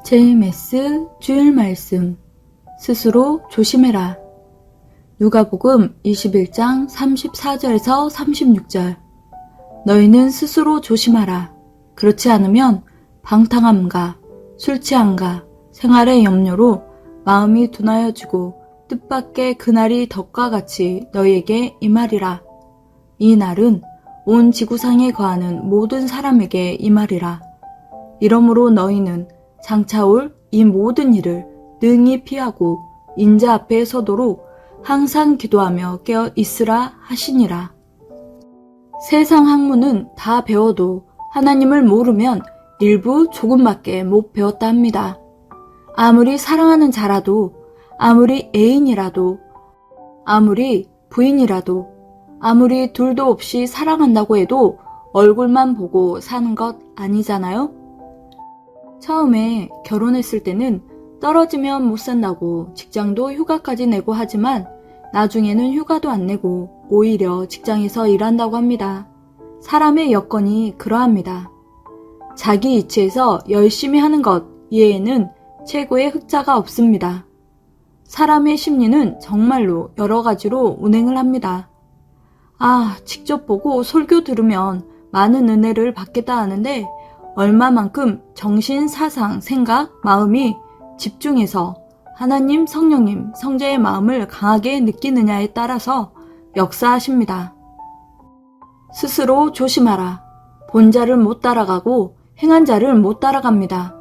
JMS 주일 말씀 스스로 조심해라. 누가복음 21장 34절에서 36절. 너희는 스스로 조심하라. 그렇지 않으면 방탕함과 술 취함과 생활의 염려로 마음이 둔하여지고 뜻밖의 그날이 덕과 같이 너희에게 임하리라. 이 날은 온 지구상에 거하는 모든 사람에게 임하리라. 이러므로 너희는 장차 올 이 모든 일을 능히 피하고 인자 앞에 서도록 항상 기도하며 깨어 있으라 하시니라. 세상 학문은 다 배워도 하나님을 모르면 일부 조금밖에 못 배웠다 합니다. 아무리 사랑하는 자라도, 아무리 애인이라도, 아무리 부인이라도, 아무리 둘도 없이 사랑한다고 해도 얼굴만 보고 사는 것 아니잖아요? 처음에 결혼했을 때는 떨어지면 못 산다고 직장도 휴가까지 내고 하지만 나중에는 휴가도 안 내고 오히려 직장에서 일한다고 합니다. 사람의 여건이 그러합니다. 자기 이치에서 열심히 하는 것 이외에는 최고의 흑자가 없습니다. 사람의 심리는 정말로 여러 가지로 운행을 합니다. 직접 보고 설교 들으면 많은 은혜를 받겠다 하는데 얼마만큼 정신, 사상, 생각, 마음이 집중해서 하나님, 성령님, 성자의 마음을 강하게 느끼느냐에 따라서 역사하십니다. 스스로 조심하라. 본 자를 못 따라가고 행한 자를 못 따라갑니다.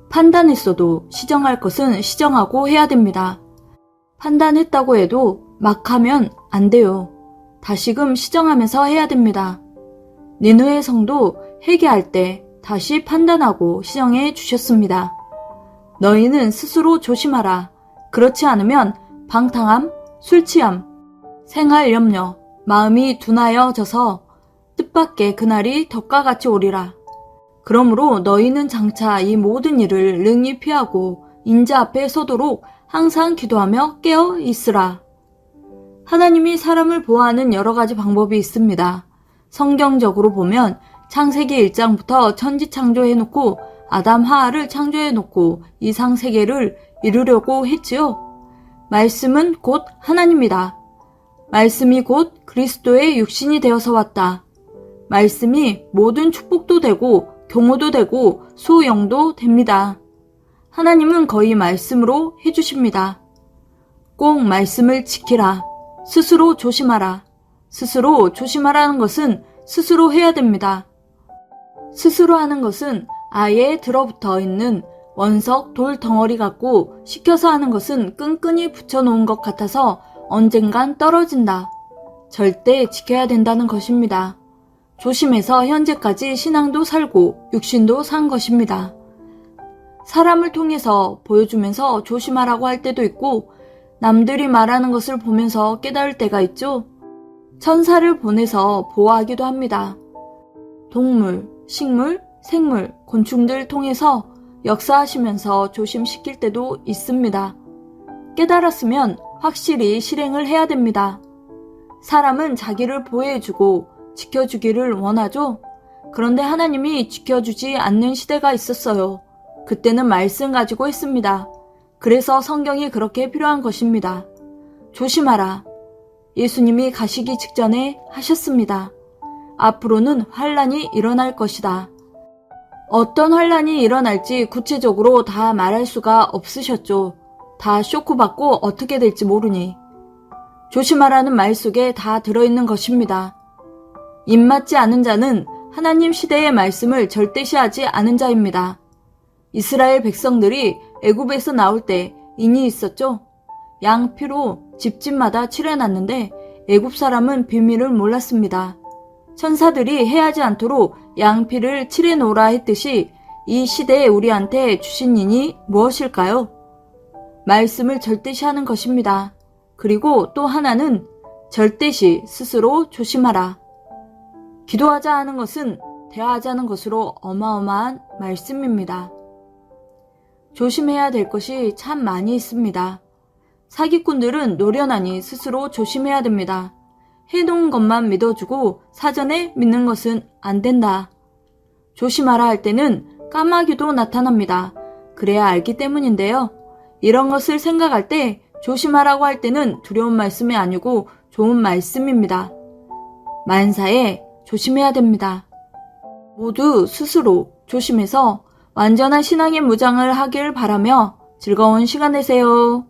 판단했어도 시정할 것은 시정하고 해야 됩니다. 판단했다고 해도 막 하면 안 돼요. 다시금 시정하면서 해야 됩니다. 니느웨 성도 회개할 때 다시 판단하고 시정해 주셨습니다. 너희는 스스로 조심하라. 그렇지 않으면 방탕함, 술 취함, 생활 염려, 마음이 둔하여져서 뜻밖의 그날이 덕과 같이 오리라. 그러므로 너희는 장차 이 모든 일을 능히 피하고 인자 앞에 서도록 항상 기도하며 깨어 있으라. 하나님이 사람을 보호하는 여러 가지 방법이 있습니다. 성경적으로 보면 창세기 1장부터 천지 창조해놓고 아담 하하를 창조해놓고 이상세계를 이루려고 했지요. 말씀은 곧 하나님이다. 말씀이 곧 그리스도의 육신이 되어서 왔다. 말씀이 모든 축복도 되고 경호도 되고 수영도 됩니다. 하나님은 거의 말씀으로 해주십니다. 꼭 말씀을 지키라. 스스로 조심하라. 스스로 조심하라는 것은 스스로 해야 됩니다. 스스로 하는 것은 아예 들어붙어 있는 원석 돌 덩어리 같고 시켜서 하는 것은 끈끈이 붙여놓은 것 같아서 언젠간 떨어진다. 절대 지켜야 된다는 것입니다. 조심해서 현재까지 신앙도 살고 육신도 산 것입니다. 사람을 통해서 보여주면서 조심하라고 할 때도 있고 남들이 말하는 것을 보면서 깨달을 때가 있죠. 천사를 보내서 보호하기도 합니다. 동물, 식물, 생물, 곤충들 통해서 역사하시면서 조심시킬 때도 있습니다. 깨달았으면 확실히 실행을 해야 됩니다. 사람은 자기를 보호해주고 지켜주기를 원하죠. 그런데 하나님이 지켜주지 않는 시대가 있었어요. 그때는 말씀 가지고 했습니다. 그래서 성경이 그렇게 필요한 것입니다. 조심하라. 예수님이 가시기 직전에 하셨습니다. 앞으로는 환란이 일어날 것이다. 어떤 환란이 일어날지 구체적으로 다 말할 수가 없으셨죠. 다 쇼크받고 어떻게 될지 모르니. 조심하라는 말 속에 다 들어있는 것입니다. 입맞지 않은 자는 하나님 시대의 말씀을 절대시하지 않은 자입니다. 이스라엘 백성들이 애굽에서 나올 때 인이 있었죠. 양 피로 집집마다 칠해놨는데 애굽 사람은 비밀을 몰랐습니다. 천사들이 해하지 않도록 양피를 칠해놓으라 했듯이 이 시대에 우리한테 주신 인이 무엇일까요? 말씀을 절대시하는 것입니다. 그리고 또 하나는 절대시 스스로 조심하라. 기도하자 하는 것은 대화하자는 것으로 어마어마한 말씀입니다. 조심해야 될 것이 참 많이 있습니다. 사기꾼들은 노련하니 스스로 조심해야 됩니다. 해놓은 것만 믿어주고 사전에 믿는 것은 안 된다. 조심하라 할 때는 까마귀도 나타납니다. 그래야 알기 때문인데요. 이런 것을 생각할 때 조심하라고 할 때는 두려운 말씀이 아니고 좋은 말씀입니다. 만사에 조심해야 됩니다. 모두 스스로 조심해서 완전한 신앙의 무장을 하길 바라며 즐거운 시간 되세요.